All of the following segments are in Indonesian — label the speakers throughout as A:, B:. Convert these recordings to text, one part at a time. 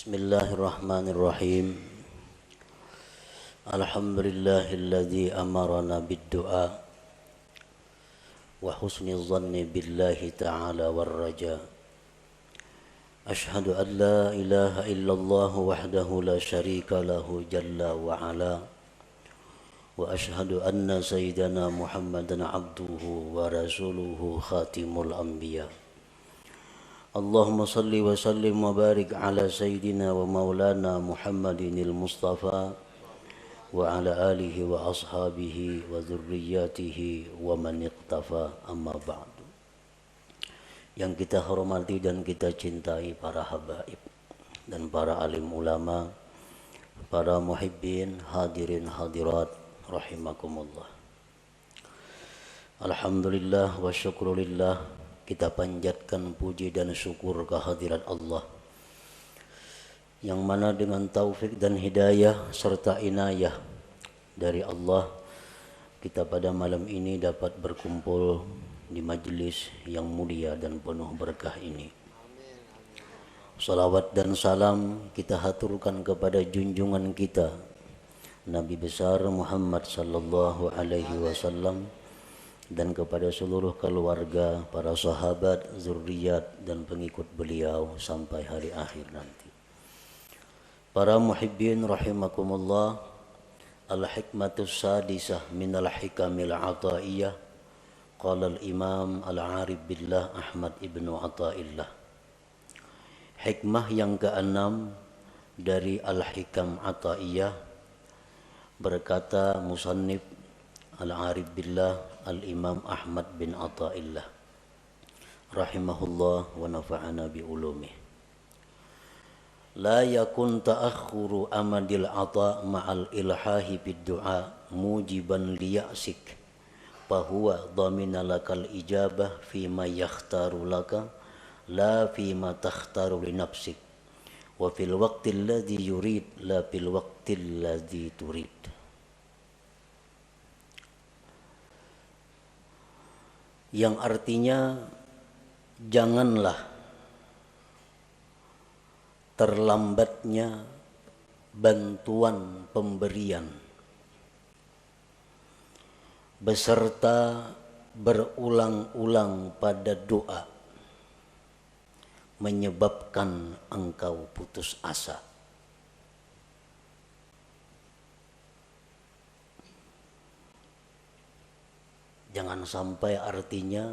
A: Bismillahirrahmanirrahim. Alhamdulillahilladzi amarana bid-du'a wa husni dhanni billahi ta'ala war-raja. Ashhadu an la ilaha illallah wahdahu la syarika lahu jalla wa ala. Wa ashhadu anna sayyidana Muhammadan abduhu wa rasuluhu khatimul anbiya. Allahumma salli wa sallim wa barik ala sayyidina wa maulana Muhammadinil Mustafa wa ala alihi wa ashabihi wa dhurriyyatihi wa man iqtafa, amma ba'du. Yang kita hormati dan kita cintai para habaib dan para alim ulama, para muhibbin, hadirin hadirat rahimakumullah. Alhamdulillah wa syukrulillah, kita panjatkan puji dan syukur kehadirat Allah yang mana dengan taufik dan hidayah serta inayah dari Allah, kita pada malam ini dapat berkumpul di majlis yang mulia dan penuh berkah ini. Salawat dan salam kita haturkan kepada junjungan kita Nabi besar Muhammad sallallahu alaihi wasallam dan kepada seluruh keluarga, para sahabat, zuriat dan pengikut beliau sampai hari akhir nanti. Para muhibbin rahimakumullah, al-hikmatus sadisah minal hikamil ataiyah, qala al-imam al-arif billah Ahmad ibnu Athaillah. Hikmah yang keenam dari al-hikam ataiyah, berkata musannif al-arif billah al-imam Ahmad bin Athaillah rahimahullah wa nafa'ana bi ulumih. La yakun ta'akhuru amadil ata ma'al ilhahi bid du'a mujiban liya'sik fahuwa dhamina lakal ijabah fima yakhtaru laka la fima takhtaru li nafsik wa fil waqtil ladzi yurid la fil waqtil ladzi turid. Yang artinya janganlah terlambatnya bantuan pemberian beserta berulang-ulang pada doa menyebabkan engkau putus asa. Jangan sampai artinya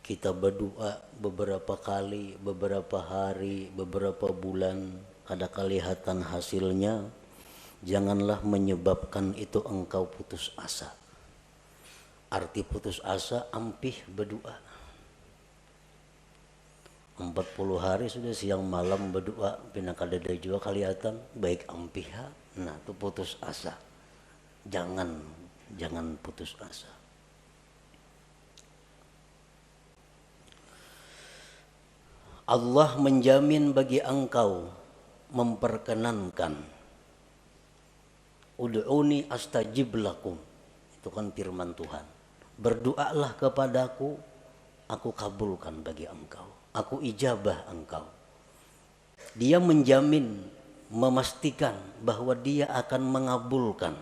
A: kita berdoa beberapa kali, beberapa hari, beberapa bulan, ada kelihatan hasilnya, janganlah menyebabkan itu engkau putus asa. Arti putus asa, ampih berdoa. 40 hari sudah siang malam berdoa, pina kadada juga kelihatan, baik ampih. Nah, itu putus asa. Jangan putus asa. Allah menjamin bagi engkau, memperkenankan. Ud'uni astajib lakum. Itu kan firman Tuhan. Berdoalah kepadaku, aku kabulkan bagi engkau. Aku ijabah engkau. Dia menjamin, memastikan bahwa dia akan mengabulkan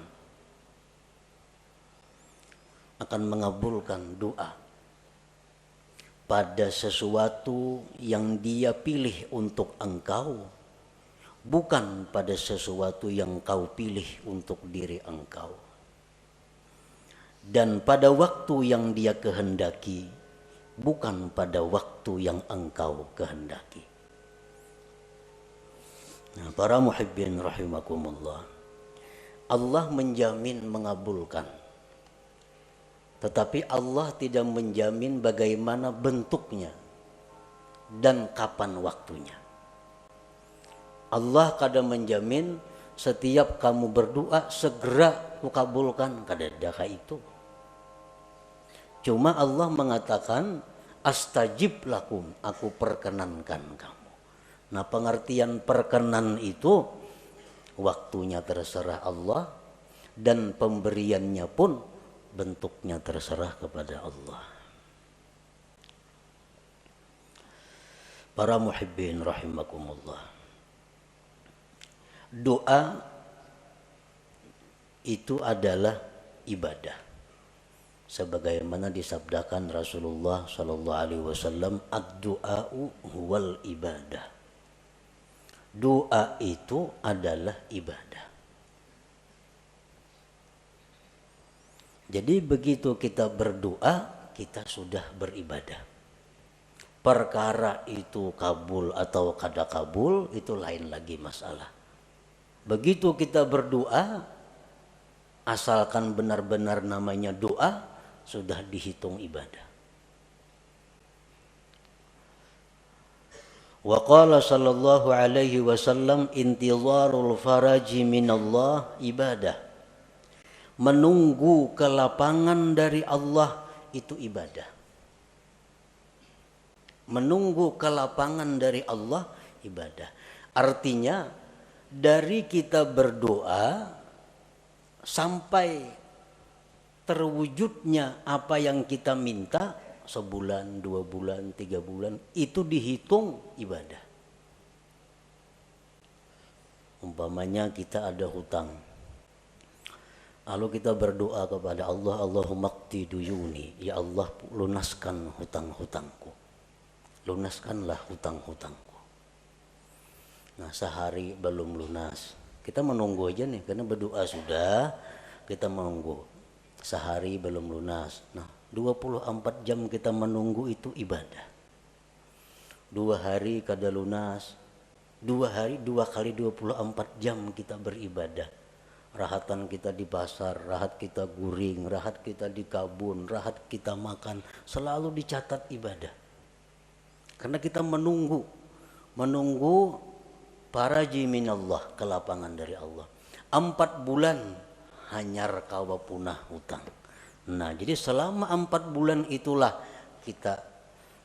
A: doa pada sesuatu yang dia pilih untuk engkau, bukan pada sesuatu yang kau pilih untuk diri engkau, dan pada waktu yang dia kehendaki, bukan pada waktu yang engkau kehendaki. Nah, para muhibbin rahimakumullah, Allah menjamin mengabulkan. Tetapi Allah tidak menjamin bagaimana bentuknya dan kapan waktunya. Allah kadang menjamin setiap kamu berdoa segera kukabulkan, kadadaka itu. Cuma Allah mengatakan astajib lakum, aku perkenankan kamu. Nah, pengertian perkenan itu waktunya terserah Allah dan pemberiannya pun bentuknya terserah kepada Allah. Para muhibbin rahimakumullah. Doa itu adalah ibadah. Sebagaimana disabdakan Rasulullah sallallahu alaihi wasallam, ad-du'a'u huwal ibadah. Doa itu adalah ibadah. Jadi begitu kita berdoa, kita sudah beribadah. Perkara itu kabul atau kada kabul itu lain lagi masalah. Begitu kita berdoa, asalkan benar-benar namanya doa, sudah dihitung ibadah. Wa qala sallallahu alaihi wasallam, intizarul faraji minallah ibadah. Menunggu kelapangan dari Allah itu ibadah. Menunggu kelapangan dari Allah ibadah. Artinya dari kita berdoa sampai terwujudnya apa yang kita minta, sebulan, 2 bulan, 3 bulan, itu dihitung ibadah. Umpamanya kita ada hutang, lalu kita berdoa kepada Allah, Allahumma qdi duyuni, ya Allah lunaskan hutang-hutangku, lunaskanlah hutang-hutangku. Nah, sehari belum lunas, kita menunggu aja nih, karena berdoa sudah, kita menunggu. Sehari belum lunas, nah 24 jam kita menunggu itu ibadah. 2 hari kada lunas, 2 hari 2 kali 24 jam kita beribadah. Rahatan kita di pasar, rahat kita guring, rahat kita di kabun, rahat kita makan, selalu dicatat ibadah. Karena kita menunggu faraji minallah, kelapangan dari Allah. 4 bulan hanyar kawa punah hutang. Nah, jadi selama 4 bulan itulah kita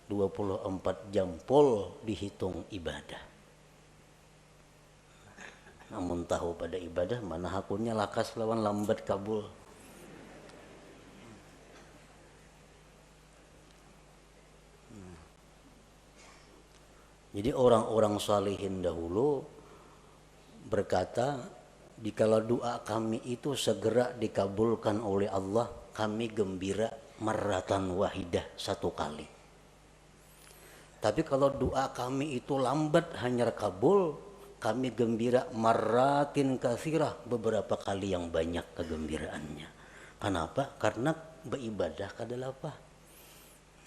A: 24 jam full dihitung ibadah. Namun tahu pada ibadah mana hakunnya lakas lawan lambat kabul. Jadi orang-orang salihin dahulu berkata, dikala doa kami itu segera dikabulkan oleh Allah, kami gembira marratan wahidah, 1 kali. Tapi kalau doa kami itu lambat hanyar kabul, kami gembira marratin katsirah, beberapa kali yang banyak kegembiraannya. Kenapa? Karena beribadah kadalah apa?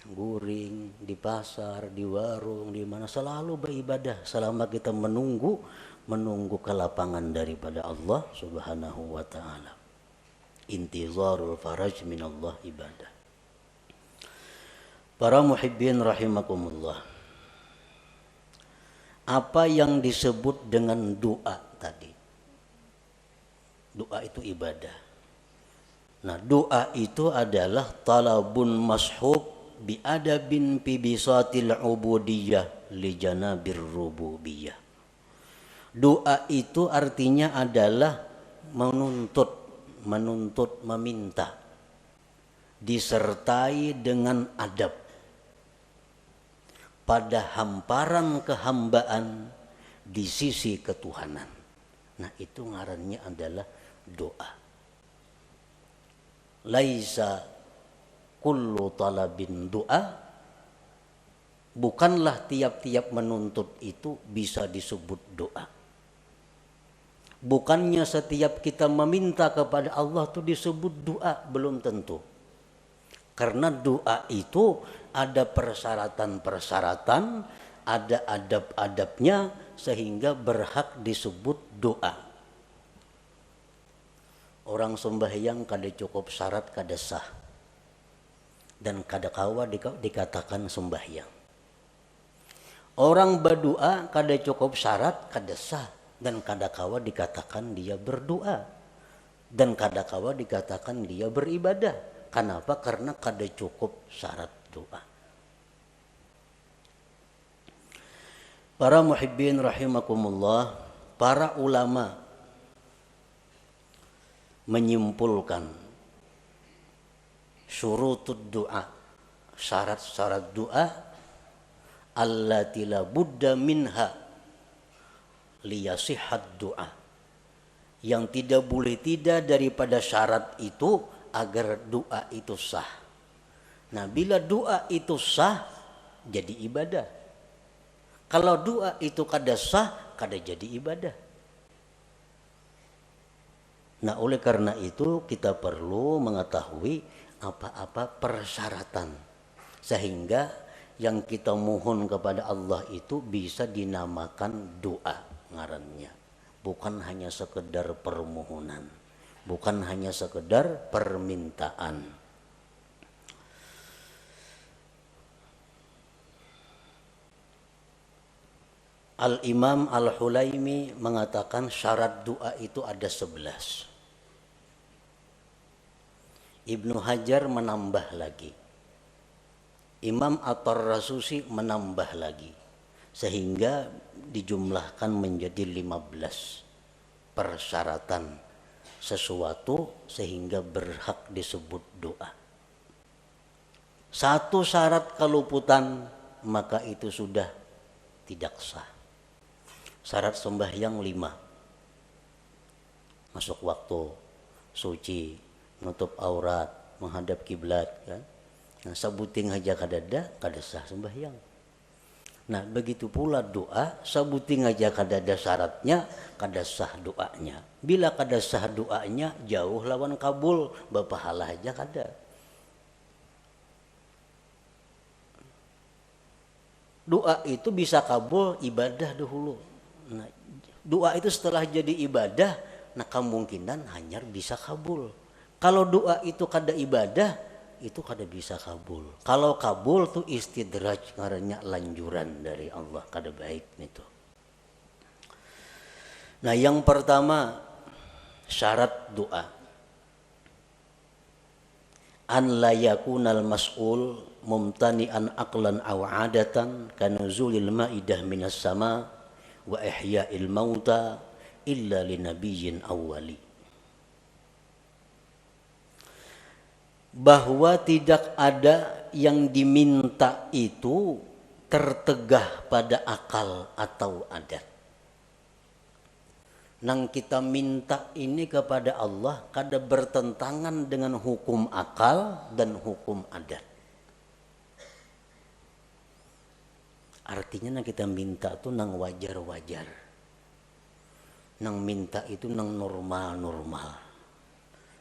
A: Guring di pasar, di warung, di mana selalu beribadah selama kita menunggu kelapangan daripada Allah Subhanahu wa taala. Intizarul faraj minallah ibadah. Para muhibbin rahimakumullah. Apa yang disebut dengan doa tadi? Doa itu ibadah. Nah, doa itu adalah talabun mashub bi adabin fi bisatil ubudiyah li janabir rububiyah. Doa itu artinya adalah menuntut, meminta, disertai dengan adab pada hamparan kehambaan di sisi ketuhanan. Nah, itu ngarannya adalah doa. Laisa kullu talabin doa, bukanlah tiap-tiap menuntut itu bisa disebut doa. Bukannya setiap kita meminta kepada Allah itu disebut doa, belum tentu. Karena doa itu ada persyaratan-persyaratan, ada adab-adabnya sehingga berhak disebut doa. Orang sembahyang kada cukup syarat kada sah, dan kada kawa dikatakan sembahyang. Orang berdoa kada cukup syarat kada sah, dan kada kawa dikatakan dia berdoa, dan kada kawa dikatakan dia beribadah. Kenapa? Karena kada cukup syarat doa. Para muhibbin rahimakumullah, para ulama menyimpulkan syurutud doa, syarat-syarat doa allati la budda minha liyasihhat du'a, yang tidak boleh tidak daripada syarat itu agar doa itu sah. Nah, bila doa itu sah jadi ibadah. Kalau doa itu kada sah kada jadi ibadah. Nah, oleh karena itu kita perlu mengetahui apa-apa persyaratan sehingga yang kita mohon kepada Allah itu bisa dinamakan doa ngarannya, bukan hanya sekedar permohonan, bukan hanya sekedar permintaan. Al-Imam Al-Hulaimi mengatakan syarat doa itu ada 11. Ibnu Hajar menambah lagi, Imam At-Tarrasusi menambah lagi, sehingga dijumlahkan menjadi 15 persyaratan sesuatu sehingga berhak disebut doa. Satu syarat keluputan maka itu sudah tidak sah. Syarat sembahyang 5. Masuk waktu, suci, nutup aurat, menghadap kiblat, kan? Nah, sabuting aja kadada kada sah sembahyang. Nah, begitu pula doa, sabuting aja kadada syaratnya kada sah doanya. Bila kada sah doanya jauh lawan kabul, bapahala aja kada. Doa itu bisa kabul ibadah dahulu. Nah, doa itu setelah jadi ibadah, nah kemungkinan hanya bisa kabul. Kalau doa itu kada ibadah, itu kada bisa kabul. Kalau kabul tuh istidraj, ngarannya lanjuran dari Allah, kada baik itu. Nah, yang pertama syarat doa, an la yakunal mas'ul mumtani'an aqlan aw 'adatan kanuzulil ma'idah minas sama wa ihya'il mauta illa linabiyyin awwali. Bahwa tidak ada yang diminta itu tertegah pada akal atau adat. Nang kita minta ini kepada Allah kada bertentangan dengan hukum akal dan hukum adat. Artinya nang kita minta itu nang wajar-wajar. Nang minta itu nang normal-normal.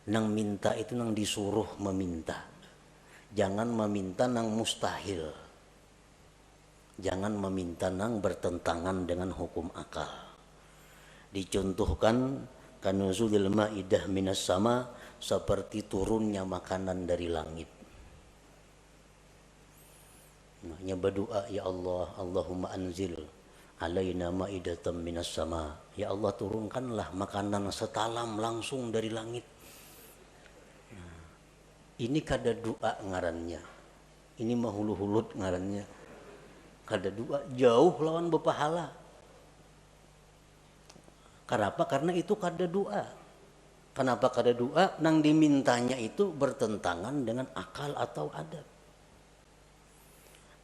A: Nang minta itu nang disuruh meminta. Jangan meminta nang mustahil. Jangan meminta nang bertentangan dengan hukum akal. Dicontohkan kanuzulil ma'idah minas sama, seperti turunnya makanan dari langit. Maknya berdoa, ya Allah, Allahumma anzil alaina ma'idatan minas sama. Ya Allah, turunkanlah makanan setalam langsung dari langit. Ini kada doa ngarannya. Ini mah hulu-hulut ngarannya. Kada doa, jauh lawan bepahala. Kenapa? Karena itu kada doa. Kenapa kada doa? Nang dimintanya itu bertentangan dengan akal atau adat.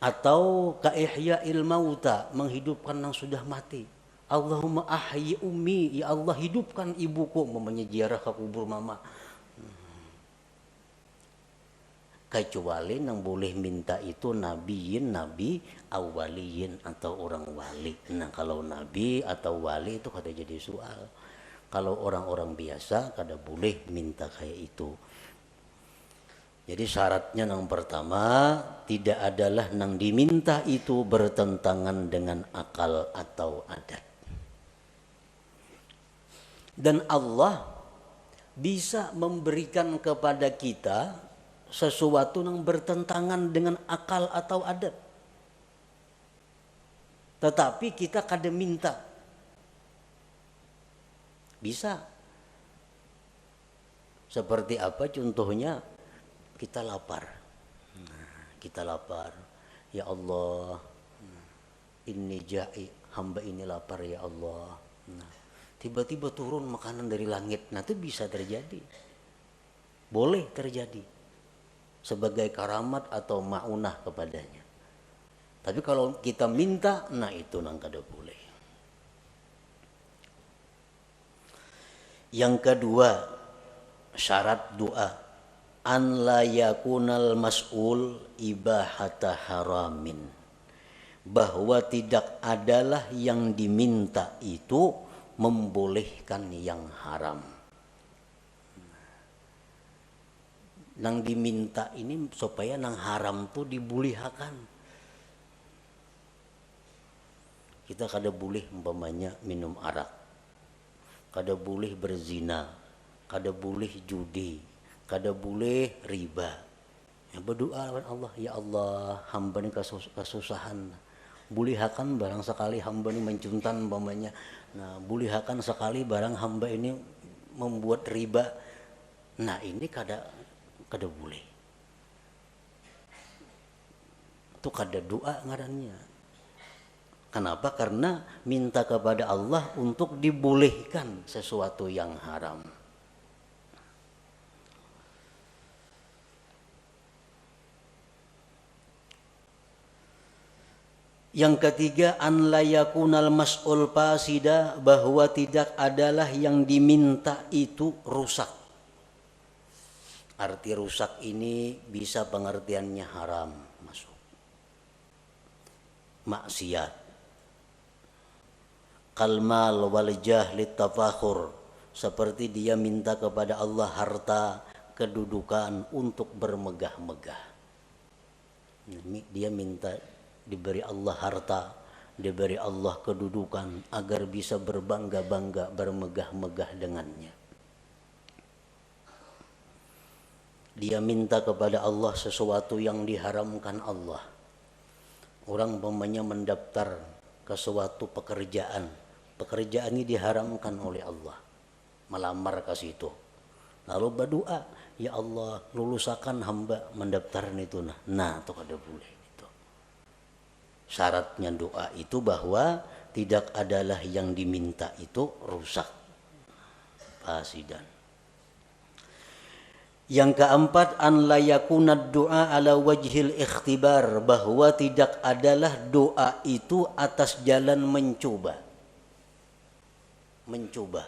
A: Atau kaihya'il mauta, menghidupkan yang sudah mati. Allahumma ahyi ummi, ya Allah hidupkan ibuku, mempunyai ziarah ke kubur mama. Kecuali yang boleh minta itu nabiyin, nabi, awaliyin atau orang wali. Nah, kalau nabi atau wali itu kada jadi soal. Kalau orang-orang biasa kada boleh minta kayak itu. Jadi syaratnya yang pertama, tidak adalah yang diminta itu bertentangan dengan akal atau adat. Dan Allah bisa memberikan kepada kita sesuatu yang bertentangan dengan akal atau adat. Tetapi kita kada minta. Bisa. Seperti apa contohnya? Kita lapar. Kita lapar. Ya Allah, inni ja'i, hamba ini lapar ya Allah. Tiba-tiba turun makanan dari langit. Nah, itu bisa terjadi. Boleh terjadi. Sebagai karamat atau ma'unah kepadanya. Tapi kalau kita minta, nah itu nang kada boleh. Yang kedua, syarat doa, an la yakunal mas'ul ibahata haramin, bahwa tidak adalah yang diminta itu membolehkan yang haram. Nang diminta ini supaya nang haram tuh dibulihakan. Kita kada boleh umpamanya minum arak, kada boleh berzina, kada boleh judi, kada boleh riba. Ya berdoa kepada Allah, ya Allah, hamba ini kasusahan. Bulihakan barang sekali hamba ini mencuntan umpamanya. Nah, bulihakan sekali barang hamba ini membuat riba. Nah, ini kada boleh. Itu kada doa ngarannya. Kenapa? Karena minta kepada Allah untuk dibolehkan sesuatu yang haram. Yang ketiga, an la yakunal mas'ul fasida, bahwa tidak adalah yang diminta itu rusak. Arti rusak ini bisa pengertiannya haram, masuk maksiat, kalmal wal jahli tafakhur, seperti dia minta kepada Allah harta, kedudukan untuk bermegah-megah. Dia minta diberi Allah harta, diberi Allah kedudukan agar bisa berbangga-bangga, bermegah-megah dengannya. Dia minta kepada Allah sesuatu yang diharamkan Allah. Orang umpamanya mendaftar ke suatu pekerjaan, pekerjaan ini diharamkan oleh Allah, melamar ke situ. Lalu berdoa, ya Allah, lulusakan hamba mendaftar itu. Nah, itu kada boleh. Itu syaratnya doa itu bahwa tidak adalah yang diminta itu rusak, fasidan. Yang keempat, an la yakunad doa ala wajhil ikhtibar, bahwa tidak adalah doa itu atas jalan mencoba. Mencoba.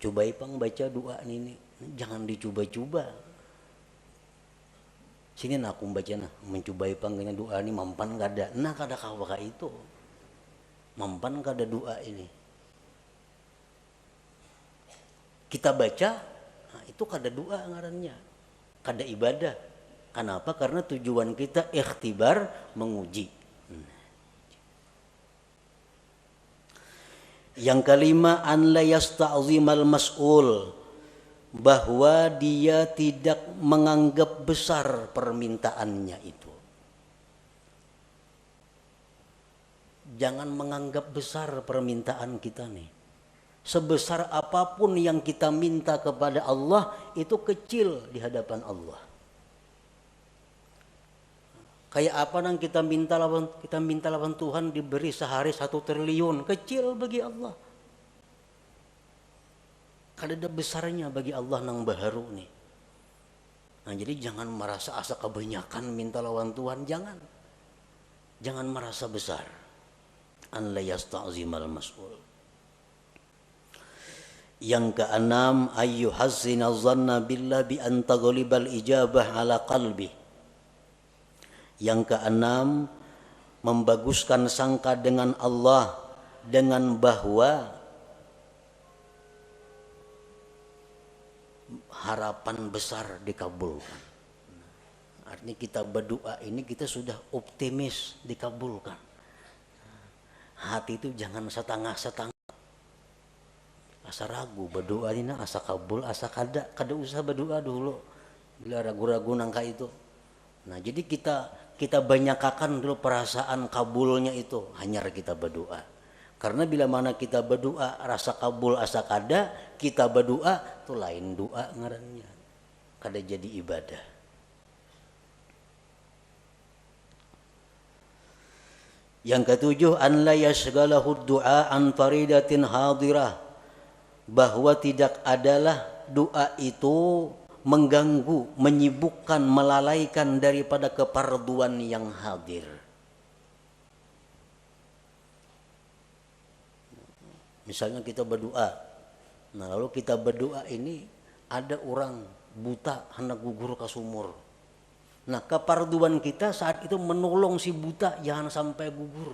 A: Coba ipang baca doa ini, jangan dicoba-coba. Sini aku baca nah, mencoba ipang kena doa ini mampan kada. Nah kada kawaka itu. Mampan kada doa ini. Kita baca, nah itu kada doa ngarannya, kada ibadah. Kenapa? Karena tujuan kita ikhtibar, menguji. Yang kelima, an la yasta'zimal mas'ul, bahwa dia tidak menganggap besar permintaannya itu. Jangan menganggap besar permintaan kita nih. Sebesar apapun yang kita minta kepada Allah itu kecil di hadapan Allah. Kayak apa yang kita minta lawan Tuhan diberi sehari 1 triliun, kecil bagi Allah. Kada ada besarnya bagi Allah nang baharu nih. Nah jadi jangan merasa asa kebanyakan minta lawan Tuhan, jangan. Jangan merasa besar. An la yasta'zimal mas'ul. Yang keenam, ayyuhazzina dhanna billah bi an taghlibal ijabah ala qalbi. Yang keenam, membaguskan sangka dengan Allah dengan bahwa harapan besar dikabulkan. Artinya kita berdoa ini kita sudah optimis dikabulkan. Hati itu jangan setengah-setengah. Asa ragu berdoa ini asa kabul asa kada usah berdoa dulu bila ragu-ragu nangka itu. Nah jadi kita banyakakan dulu perasaan kabulnya itu, hanya kita berdoa. Karena bila mana kita berdoa rasa kabul asa kada, kita berdoa itu lain doa ngarannya, kada jadi ibadah. Yang ketujuh, an la yashghalahu du'a an faridatin hadirah, bahwa tidak adalah doa itu mengganggu, menyibukkan, melalaikan daripada keparduan yang hadir. Misalnya kita berdoa, nah lalu kita berdoa ini ada orang buta hendak gugur ke sumur. Nah keparduan kita saat itu menolong si buta jangan sampai gugur,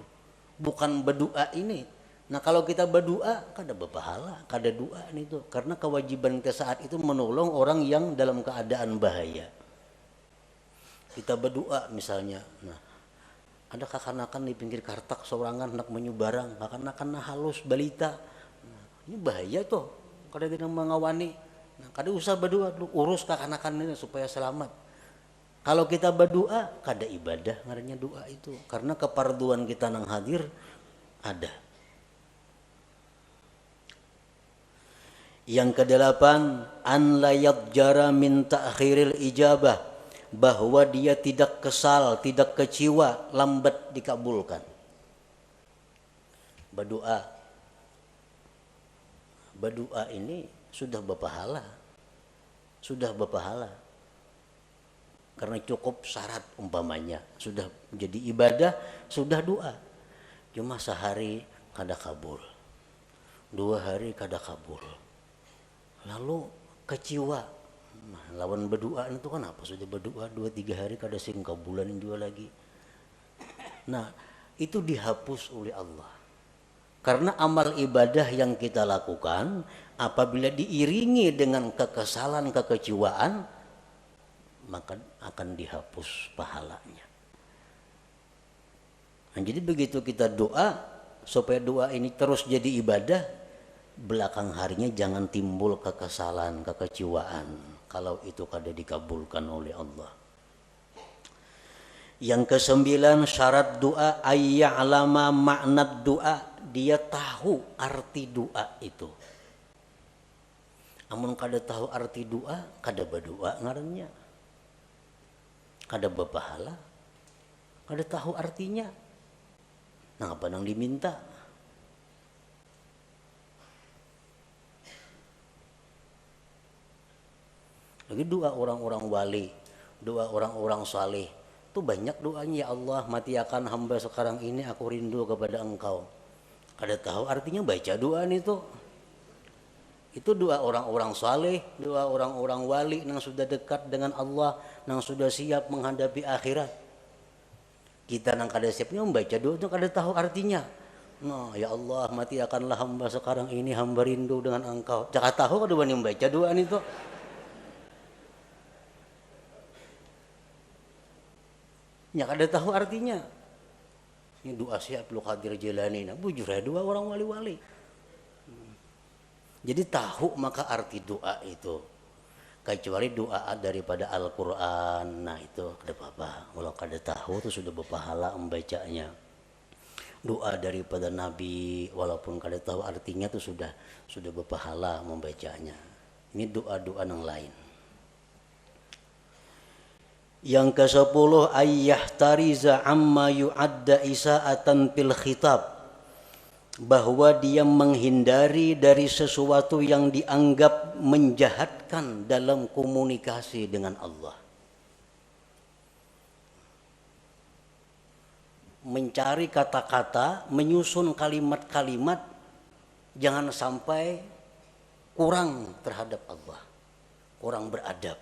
A: bukan berdoa ini. Nah kalau kita berdoa kada berpahala, kada doa itu, karena kewajiban kita saat itu menolong orang yang dalam keadaan bahaya. Kita berdoa misalnya, nah ada kakanakan di pinggir kartak sorangan hendak menyu barang, kakanakan halus balita, nah, ini bahaya tuh, kada tidak mengawani. Nah kada usah berdoa dulu, urus kakanakan ini supaya selamat. Kalau kita berdoa kada ibadah ngarannya doa itu, karena keparduan kita nang hadir ada. Yang kedelapan, an la yadjara min ta'khiril ijabah, bahwa dia tidak kesal, tidak kecewa lambat dikabulkan. Berdoa ini sudah berpahala. Karena cukup syarat umpamanya, sudah menjadi ibadah, sudah doa. Cuma sehari kada kabul, 2 hari kada kabul, lalu kecewa. Nah, lawan berdoa itu kenapa sudah berdoa 2-3 hari kada sing kabulan juga lagi. Nah itu dihapus oleh Allah, karena amal ibadah yang kita lakukan apabila diiringi dengan kekesalan, kekecewaan, maka akan dihapus pahalanya. Nah, jadi begitu kita doa, supaya doa ini terus jadi ibadah, belakang harinya jangan timbul kekesalan, kekecewaan kalau itu kada dikabulkan oleh Allah. Yang ke-9, syarat doa ayya'lama makna doa, dia tahu arti doa itu. Amun kada tahu arti doa, kada berdoa ngarannya, kada berpahala, kada tahu artinya. Nah apa nang diminta? Lagi doa orang-orang wali, doa orang-orang saleh, itu banyak doanya. Ya Allah, mati akan hamba sekarang ini, aku rindu kepada Engkau. Kada tahu artinya baca doa itu. Itu doa orang-orang saleh, doa orang-orang wali yang sudah dekat dengan Allah, yang sudah siap menghadapi akhirat. Kita nang kada siapnya membaca doa itu kada tahu artinya. Nah, ya Allah, mati akanlah hamba sekarang ini, hamba rindu dengan Engkau. Jangan tahu kada wani membaca doa itu. Ya kada tahu artinya. Ini doa siap lu Qadir Jilani, nah bujur ya doa orang wali-wali. Jadi tahu maka arti doa itu. Kecuali doa daripada Al-Quran, nah itu kada apa-apa. Kalau kada tahu itu sudah berpahala membacanya. Doa daripada Nabi, walaupun kada tahu artinya itu sudah berpahala membacanya. Ini doa-doa yang lain. Yang ke-10, ayyahtariza amma yu'adda isa'atan fil khitab, bahwa dia menghindari dari sesuatu yang dianggap menjahatkan dalam komunikasi dengan Allah. Mencari kata-kata, menyusun kalimat-kalimat, jangan sampai kurang terhadap Allah, kurang beradab,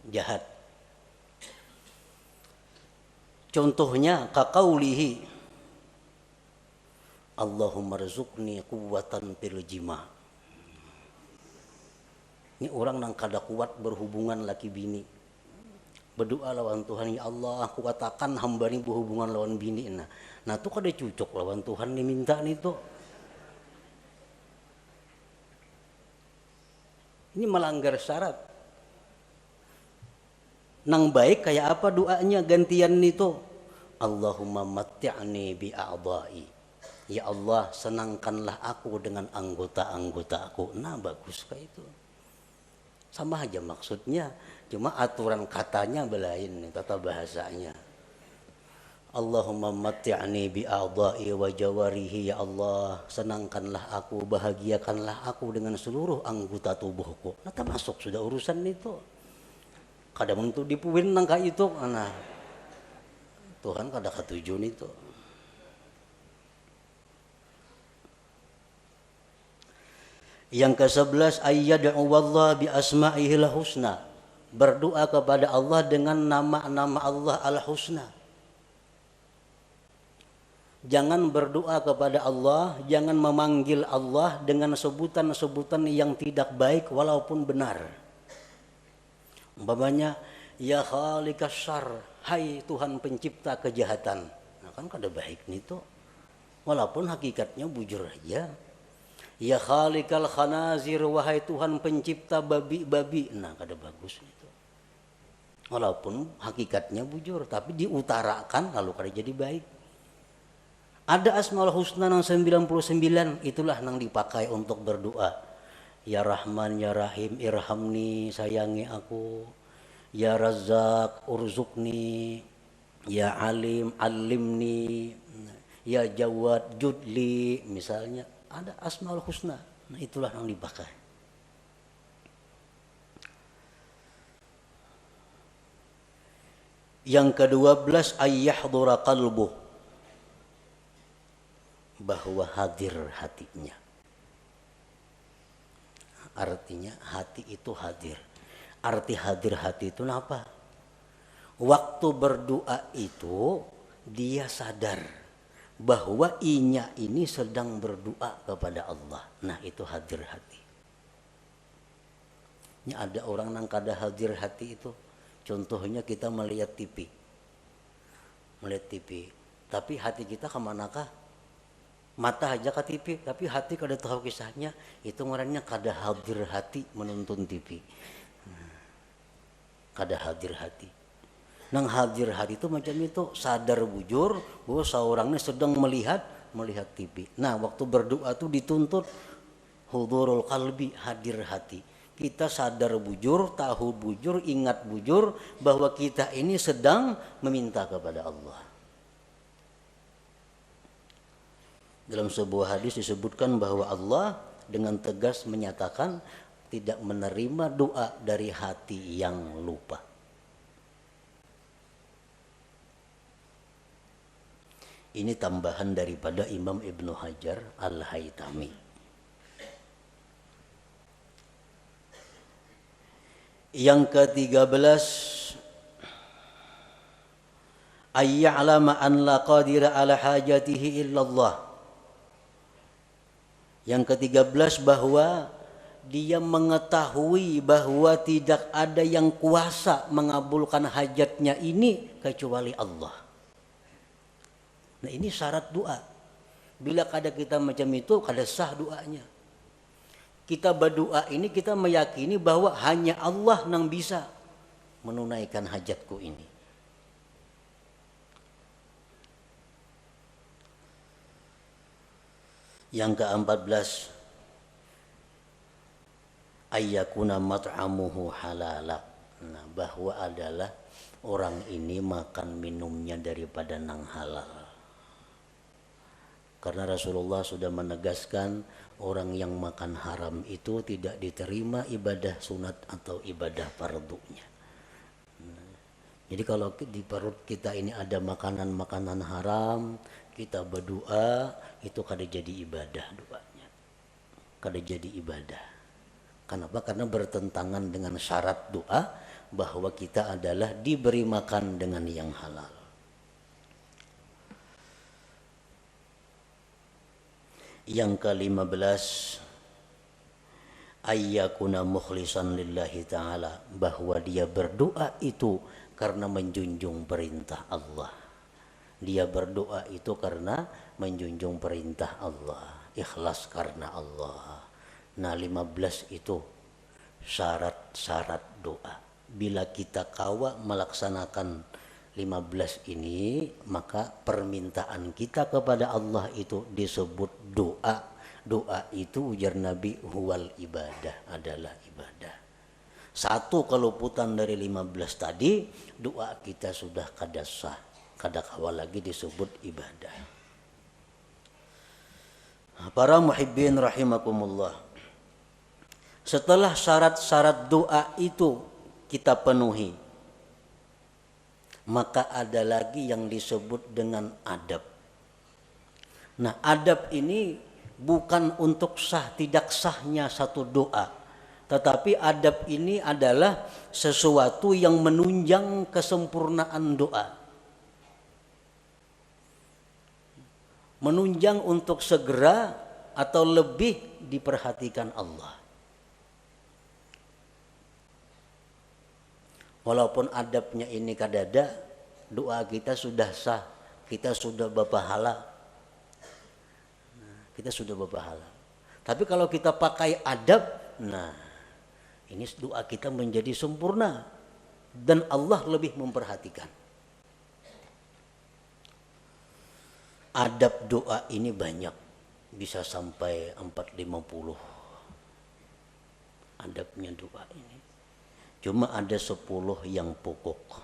A: jahat. Contohnya kaqaulihi Allahumma rzuqni quwwatan fil jima'. Ini orang nang kada kuat berhubungan laki bini, berdoa lawan Tuhan, ya Allah kuatakan hamba ni berhubungan lawan bini. Nah itu kada cocok lawan Tuhan diminta nih tuh. Ini melanggar syarat. Nang baik kayak apa doanya gantian itu, Allahumma matti'ni bi a'dha'i, ya Allah senangkanlah aku dengan anggota-anggota aku. Nah bagus kayak itu, sama aja maksudnya, cuma aturan katanya belain, tata bahasanya. Allahumma matti'ni bi'a'dha'i wa jawarihi, ya Allah, senangkanlah aku, bahagiakanlah aku dengan seluruh anggota tubuhku. Nah, termasuk sudah urusan itu. Kadang untuk dipuin nangka itu, nah Tuhan kada ketujun itu. Yang ke-11, ayyad'u wallah bi asma'ihil husna. Berdoa kepada Allah dengan nama-nama Allah al-husna. Jangan berdoa kepada Allah, jangan memanggil Allah dengan sebutan-sebutan yang tidak baik walaupun benar. Umpamanya, ya khaliqas syarr, hai Tuhan pencipta kejahatan. Nah kan kada baik nih tuh. Walaupun hakikatnya bujur aja. Ya khaliqal khanazir, wahai Tuhan pencipta babi-babi. Nah kada bagus itu. Walaupun hakikatnya bujur, tapi diutarakan lalu kada jadi baik. Ada Asmaul Husna yang 99, itulah yang dipakai untuk berdoa. Ya Rahman, Ya Rahim, irhamni, sayangi aku. Ya Razzaq, urzukni. Ya Alim, alimni. Ya Jawad, judli. Misalnya ada Asmaul Husna. Nah itulah yang dipakai. Yang ke-12, ayyahdura qalbuh, bahwa hadir hatinya. Artinya hati itu hadir. Arti hadir hati itu apa? Waktu berdoa itu dia sadar bahwa inya ini sedang berdoa kepada Allah. Nah itu hadir hati. Ini ada orang yang kada hadir hati itu. Contohnya kita melihat TV. Melihat TV. Tapi hati kita kemanakah? Mata aja ke TV, tapi hati kada tahu kisahnya. Itu ngarannya kada hadir hati menonton TV. Kada hadir hati. Nang hadir hati itu macam itu, sadar bujur bahwa seorangnya sedang melihat TV. Nah, waktu berdoa itu dituntut hudurul qalbi, hadir hati. Kita sadar bujur, tahu bujur, ingat bujur bahwa kita ini sedang meminta kepada Allah. Dalam sebuah hadis disebutkan bahwa Allah dengan tegas menyatakan tidak menerima doa dari hati yang lupa. Ini tambahan daripada Imam Ibnu Hajar Al-Haytami. Yang ke-13, ayya'lama an la qadira ala hajatihi illallah. Yang ke-13, bahwa dia mengetahui bahwa tidak ada yang kuasa mengabulkan hajatnya ini kecuali Allah. Nah ini syarat doa. Bila kada kita macam itu, kada sah doanya. Kita berdoa ini kita meyakini bahwa hanya Allah yang bisa menunaikan hajatku ini. Yang ke-14, ayyakuna mat'amuhu halala. Nah, bahwa adalah orang ini makan minumnya daripada nang halal. Karena Rasulullah sudah menegaskan orang yang makan haram itu tidak diterima ibadah sunat atau ibadah fardunya. Jadi kalau di perut kita ini ada makanan-makanan haram, kita berdoa, itu kada jadi ibadah doanya. Kada jadi ibadah. Kenapa? Karena bertentangan dengan syarat doa bahwa kita adalah diberi makan dengan yang halal. Yang ke-15, ayyakuna mukhlisan lillahi ta'ala, bahwa dia berdoa itu karena menjunjung perintah Allah. Dia berdoa itu karena menjunjung perintah Allah, ikhlas karena Allah. Nah 15 itu syarat-syarat doa. Bila kita kawa melaksanakan 15 ini, maka permintaan kita kepada Allah itu disebut doa. Doa itu ujar Nabi huwal ibadah, adalah ibadah. Satu keluputan dari 15 tadi, doa kita sudah kada sah, kadakawa lagi disebut ibadah. Para muhibbin rahimakumullah. Setelah syarat-syarat doa itu kita penuhi, maka ada lagi yang disebut dengan adab. Nah, adab ini bukan untuk sah tidak sahnya satu doa, tetapi adab ini adalah sesuatu yang menunjang kesempurnaan doa. Menunjang untuk segera atau lebih diperhatikan Allah. Walaupun adabnya ini kadada, doa kita sudah sah, kita sudah berpahala. Kita sudah berpahala. Tapi kalau kita pakai adab, nah ini doa kita menjadi sempurna dan Allah lebih memperhatikan. Adab doa ini banyak, bisa sampai 450 adabnya doa ini. Cuma ada 10 yang pokok.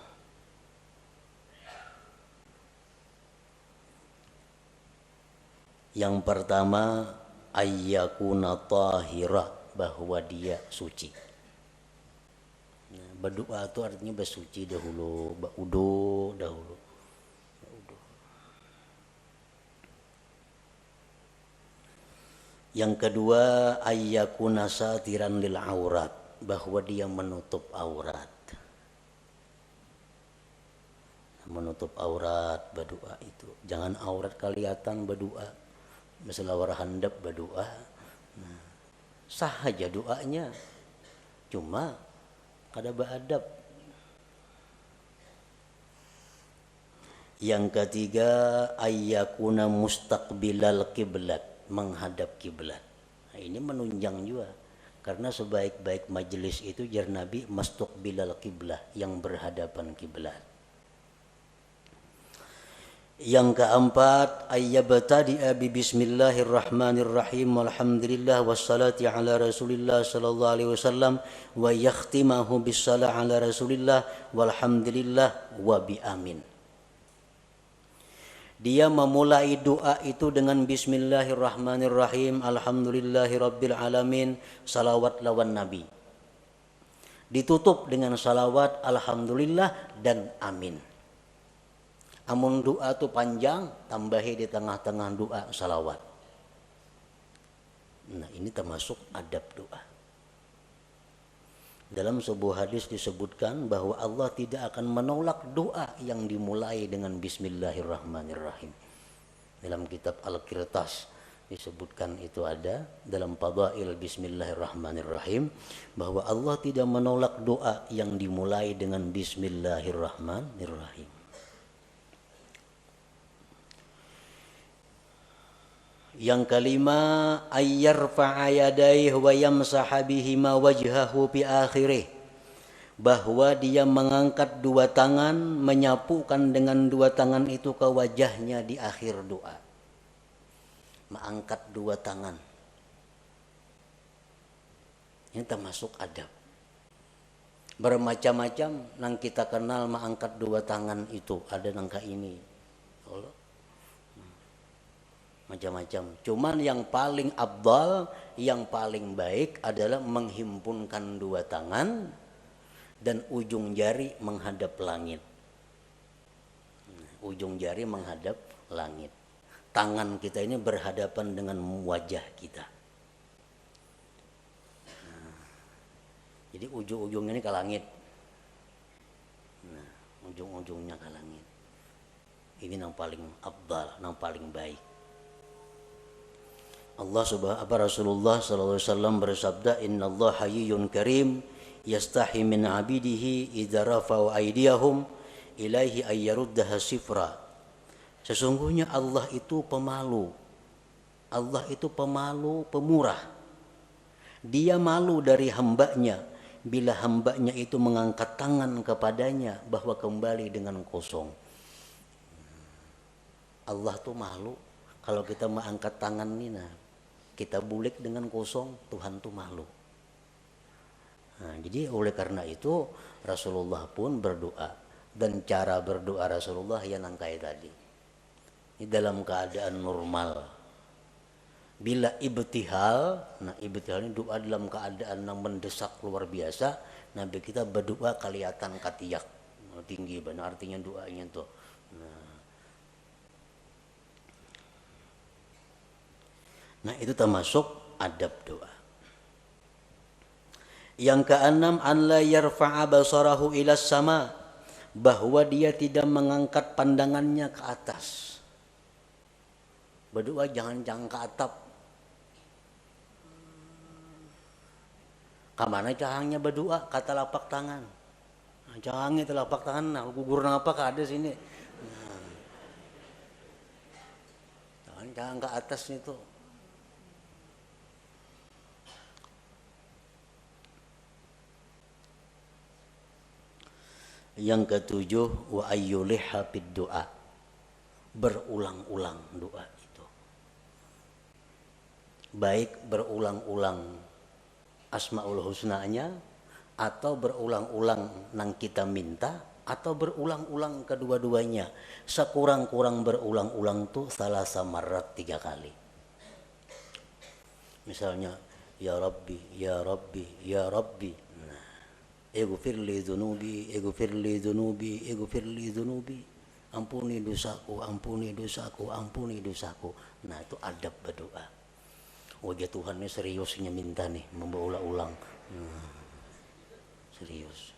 A: Yang pertama, ayyakuna tahira, bahwa dia suci. Nah, berdoa itu artinya bersuci dahulu, berudu dahulu. Yang kedua, ayyakuna satiran lil aurat, bahwa dia menutup aurat. Menutup aurat berdoa itu. Jangan aurat kelihatan berdoa. Masalah warhandap berdoa. Nah, sah aja doanya. Cuma kada beradab. Yang ketiga, ayyakuna mustaqbilal kiblat, menghadap kiblat. Nah, ini menunjang juga. Karena sebaik-baik majelis itu jar Nabi mustaqbilal kiblah, yang berhadapan kiblat. Yang keempat, ayyabtadi'a bi bismillahirrahmanirrahim walhamdulillah wassalati ala rasulillah sallallahu alaihi wasallam wa yakhtimahu bissalah ala rasulillah walhamdulillah wa bi amin. Dia memulai doa itu dengan bismillahirrahmanirrahim, alhamdulillahirabbil alamin, salawat lawan nabi. Ditutup dengan salawat, alhamdulillah dan amin. Amun doa itu panjang, tambahi di tengah-tengah doa salawat. Nah, ini termasuk adab doa. Dalam sebuah hadis disebutkan bahwa Allah tidak akan menolak doa yang dimulai dengan bismillahirrahmanirrahim. Dalam kitab Al-Qirtas disebutkan itu ada dalam Fadail bismillahirrahmanirrahim bahwa Allah tidak menolak doa yang dimulai dengan bismillahirrahmanirrahim. Yang kelima, ayyarfa'a yadayhi wa yamsaha bihima wajhahu fi akhirih, bahwa dia mengangkat dua tangan, menyapukan dengan dua tangan itu ke wajahnya di akhir doa. Mengangkat dua tangan. Ini termasuk adab. Bermacam-macam nang kita kenal mengangkat dua tangan itu, ada nangka ini. Allah. Macam-macam. Cuman yang paling afdal, yang paling baik adalah menghimpunkan dua tangan dan ujung jari menghadap langit. Ujung jari menghadap langit. Tangan kita ini berhadapan dengan wajah kita. Jadi ujung-ujungnya ini ke langit. Nah, ujung-ujungnya ke langit. Ini yang paling afdal, yang paling baik. Rasulullah sallallahu alaihi wasallam bersabda, "Innallaha hayyun karim yastahi min 'abidihi idza rafa'u aydiyahum ilaihi ay yaruddaha sifra." Sesungguhnya Allah itu pemalu. Allah itu pemalu, pemurah. Dia malu dari hambanya bila hambanya itu mengangkat tangan kepadanya bahwa kembali dengan kosong. Allah tuh malu kalau kita mengangkat tangan ini, nah kita bulik dengan kosong, Tuhan tuh malu. Nah, jadi oleh karena itu Rasulullah pun berdoa, dan cara berdoa Rasulullah yang nangkai tadi. Ini dalam keadaan normal. Bila ibtihal, nah ibtihal ini doa dalam keadaan yang mendesak luar biasa, Nabi kita berdoa kelihatan katiak tinggi, benar artinya doanya tuh. Nah itu termasuk adab doa. Yang keenam, an la yarfa'a basarahu ila sama, bahwa dia tidak mengangkat pandangannya ke atas. Berdoa jangan ke atap. Kamana cahangnya berdoa kata lapak tangan. Nah, cahangnya telapak tangan, nah gugur apa ke ada sini. Nah, jangan ke atas itu. Yang ketujuh, wa ayyuliha bid doa, berulang-ulang doa itu. Baik berulang-ulang Asmaul Husnanya, atau berulang-ulang nang kita minta, atau berulang-ulang kedua-duanya. Sekurang-kurang berulang-ulang tuh salah samarat 3 kali. Misalnya, ya Rabbi, ya Rabbi, ya Rabbi. Ighfir li dzunubi, ighfir li dzunubi, ighfir li dzunubi. Ampuni dosaku, ampuni dosaku, ampuni dosaku. Nah itu adab berdoa. Wajah Tuhan ini seriusnya minta nih, memberulang-ulang. Serius.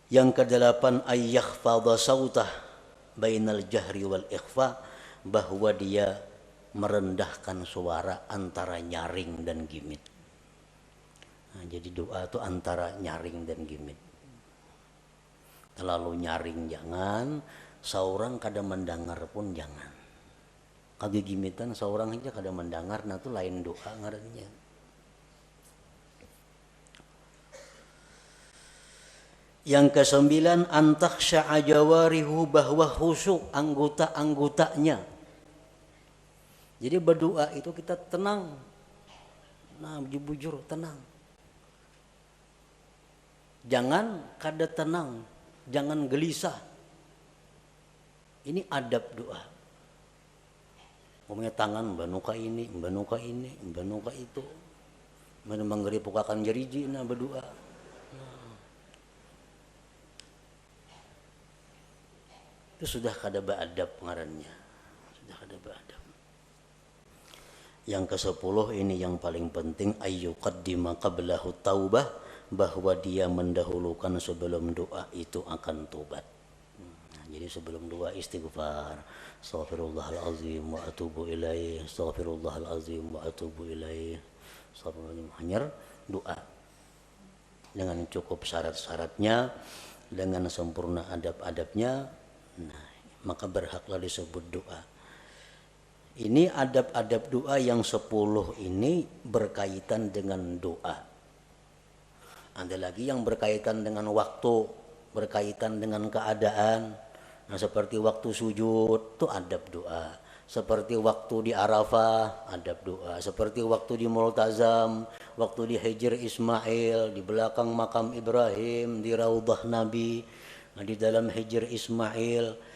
A: Yang kedelapan, ayyakhfadha sautah bainal jahri wal ikhfa, bahwa dia merendahkan suara antara nyaring dan gimit. Nah, jadi doa itu antara nyaring dan gimit. Terlalu nyaring jangan, seorang kada mendengar pun jangan. Kage gimitan seorang aja kada mendengar, nah itu lain doa ngarannya. Yang ke-9, antakhsha'a jawarihu, bahwa khusyuk anggota-anggotanya. Jadi berdoa itu kita tenang. Nah, bujur tenang. Jangan kada tenang, jangan gelisah. Ini adab doa. Ngomongnya tangan, banuka ini, banuka ini, banuka itu. Mana menggeri pukakan jeriji, nah berdoa. Nah. Itu sudah kada beadab ngarannya. Sudah kada beadab. Yang ke-10 ini yang paling penting, ayyuqaddima qablahu taubah, bahwa dia mendahulukan sebelum doa itu akan tobat. Nah, jadi sebelum doa istighfar, astaghfirullahalazim wa atubu ilaih, astaghfirullahalazim wa atubu ilaih, astaghfirullahalazim. Hanya doa dengan cukup syarat-syaratnya, dengan sempurna adab-adabnya, nah, maka berhaklah disebut doa. Ini adab-adab doa yang 10 ini berkaitan dengan doa. Ada lagi yang berkaitan dengan waktu, berkaitan dengan keadaan. Nah, seperti waktu sujud itu adab doa. Seperti waktu di Arafah adab doa. Seperti waktu di Multazam, waktu di Hijr Ismail, di belakang makam Ibrahim, di Raudhah Nabi, di dalam Hijr Ismail,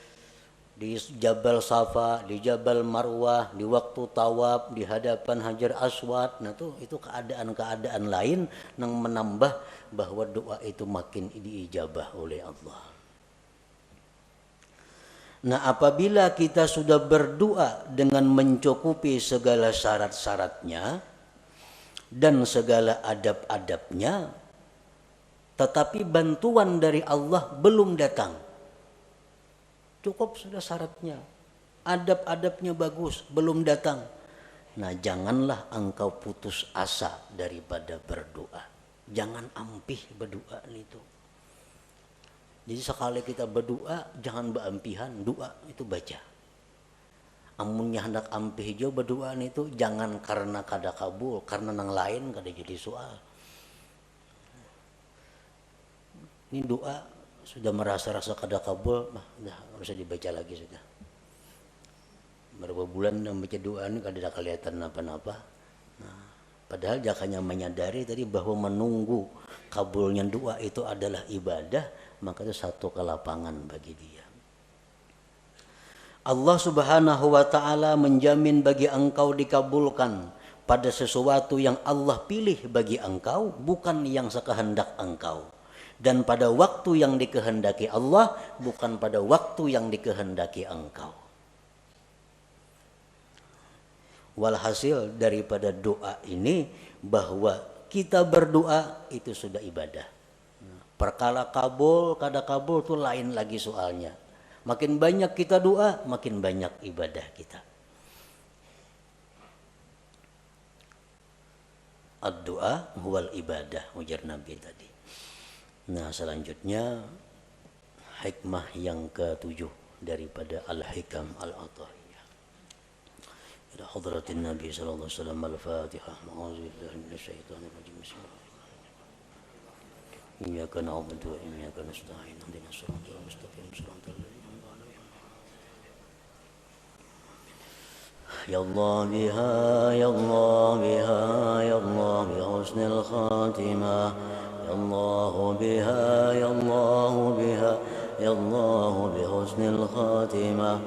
A: di Jabal Safa, di Jabal Marwah, di waktu tawaf, di hadapan Hajar Aswad. Nah itu keadaan-keadaan lain yang menambah bahwa doa itu makin diijabah oleh Allah. Nah apabila kita sudah berdoa dengan mencukupi segala syarat-syaratnya dan segala adab-adabnya, tetapi bantuan dari Allah belum datang, cukup sudah syaratnya, adab-adabnya bagus, belum datang. Nah janganlah engkau putus asa daripada berdoa. Jangan ampih berdoa itu. Jadi sekali kita berdoa, jangan beampihan, doa itu baca. Amunnya hendak ampih jo berdoa itu, jangan karena kada kabul, karena nang lain kada jadi soal. Ini doa sudah merasa-rasa kada kabul, nah nggak usah dibaca lagi sudah. Berapa bulan membaca doa ini kada ada kelihatan apa-apa. Nah, Padahal dia hanya menyadari tadi bahwa menunggu kabulnya doa itu adalah ibadah, maka itu satu kelapangan bagi dia. Allah Subhanahu wa taala menjamin bagi engkau dikabulkan pada sesuatu yang Allah pilih bagi engkau, bukan yang sekehendak engkau. Dan pada waktu yang dikehendaki Allah, bukan pada waktu yang dikehendaki engkau. Walhasil daripada doa ini, bahwa kita berdoa itu sudah ibadah. Perkara kabul, kada kabul itu lain lagi soalnya. Makin banyak kita doa, makin banyak ibadah kita. Ad-doa huwal ibadah, ujar Nabi tadi. Nah, selanjutnya hikmah yang ke-7 daripada Al-Hikam Al-Athahiyah. Ila hadratin Nabi sallallahu alaihi wasallam. Al-Fatihah. A'udzubillahi minasyaitonir rajim. Bismillahirrahmanirrahim. Iyyaka na'budu wa iyyaka nasta'in. Ihdinas siratal mustaqim. Siratal ladzina an'amta 'alaihim. Ya Allah biha, ya Allah biha, ya Allah bi husnil khatimah. Ya Allah biha, ya Allah biha, ya Allah bi husnil khatimah.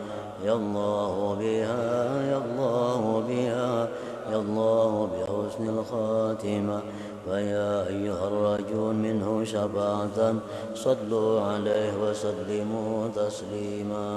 A: Ya Allah biha, ya Allah biha, ya Allah bi husnil khatimah. ويا أيها الرجل منه شفاعة صلوا عليه وسلموا تسليما